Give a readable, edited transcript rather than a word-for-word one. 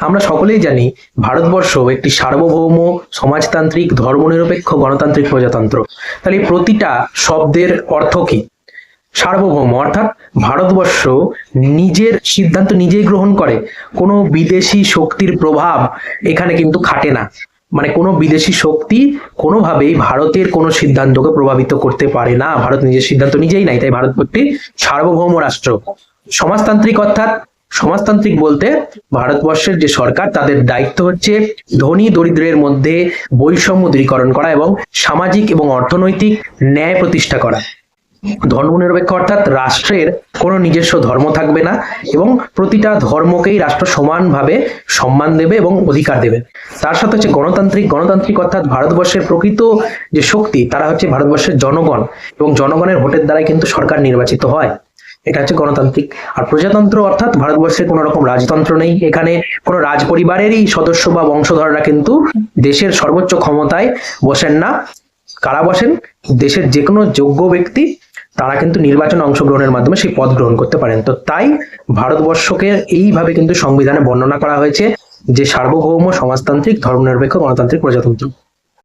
আমরা সকলেই জানি ভারতবর্ষ একটি সার্বভৌম সমাজতান্ত্রিক ধর্মনিরপেক্ষ গণতান্ত্রিক প্রজাতন্ত্র। তাহলে এই প্রতিটা শব্দের অর্থ কি? সার্বভৌম অর্থাৎ ভারতবর্ষ নিজের সিদ্ধান্ত নিজেই গ্রহণ করে, কোনো বিদেশি শক্তির প্রভাব এখানে কিন্তু খাটে না। মানে কোনো বিদেশি শক্তি কোনোভাবেই ভারতের কোনো সিদ্ধান্তকে প্রভাবিত করতে পারে না। ভারত নিজের সিদ্ধান্ত নিজেই নেয়, তাই ভারত একটি সার্বভৌম রাষ্ট্র। সমাজতান্ত্রিক অর্থাৎ সমাজতান্ত্রিক বলতে ভারতবর্ষের যে সরকার তাদের দায়িত্ব হচ্ছে ধনী দরিদ্রের মধ্যে বৈষম্য দূরীকরণ করা এবং সামাজিক এবং অর্থনৈতিক ন্যায় প্রতিষ্ঠা করা। ধর্মনিরপেক্ষ অর্থাৎ রাষ্ট্রের কোনো নিজস্ব ধর্ম থাকবে না এবং প্রতিটা ধর্মকেই রাষ্ট্র সমানভাবে সম্মান দেবে এবং অধিকার দেবে। তার সাথে হচ্ছে গণতান্ত্রিক। গণতান্ত্রিক অর্থাৎ ভারতবর্ষের প্রকৃত যে শক্তি তারা হচ্ছে ভারতবর্ষের জনগণ, এবং জনগণের ভোটের দ্বারাই কিন্তু সরকার নির্বাচিত হয়। এটা হচ্ছে গণতান্ত্রিক। আর প্রজাতন্ত্র অর্থাৎ ভারতবর্ষে কোনো রকম রাজতন্ত্র নেই, এখানে কোনো রাজ পরিবারেরই সদস্য বা বংশধররা কিন্তু দেশের সর্বোচ্চ ক্ষমতায় বসেন না। কারা বসেন? দেশের যে কোনো যোগ্য ব্যক্তি তারা কিন্তু নির্বাচনে অংশগ্রহণের মাধ্যমে সেই পদ গ্রহণ করতে পারেন। তো তাই ভারতবর্ষকে এইভাবে কিন্তু সংবিধানে বর্ণনা করা হয়েছে যে সার্বভৌম সমাজতান্ত্রিক ধর্মনিরপেক্ষ গণতান্ত্রিক প্রজাতন্ত্র।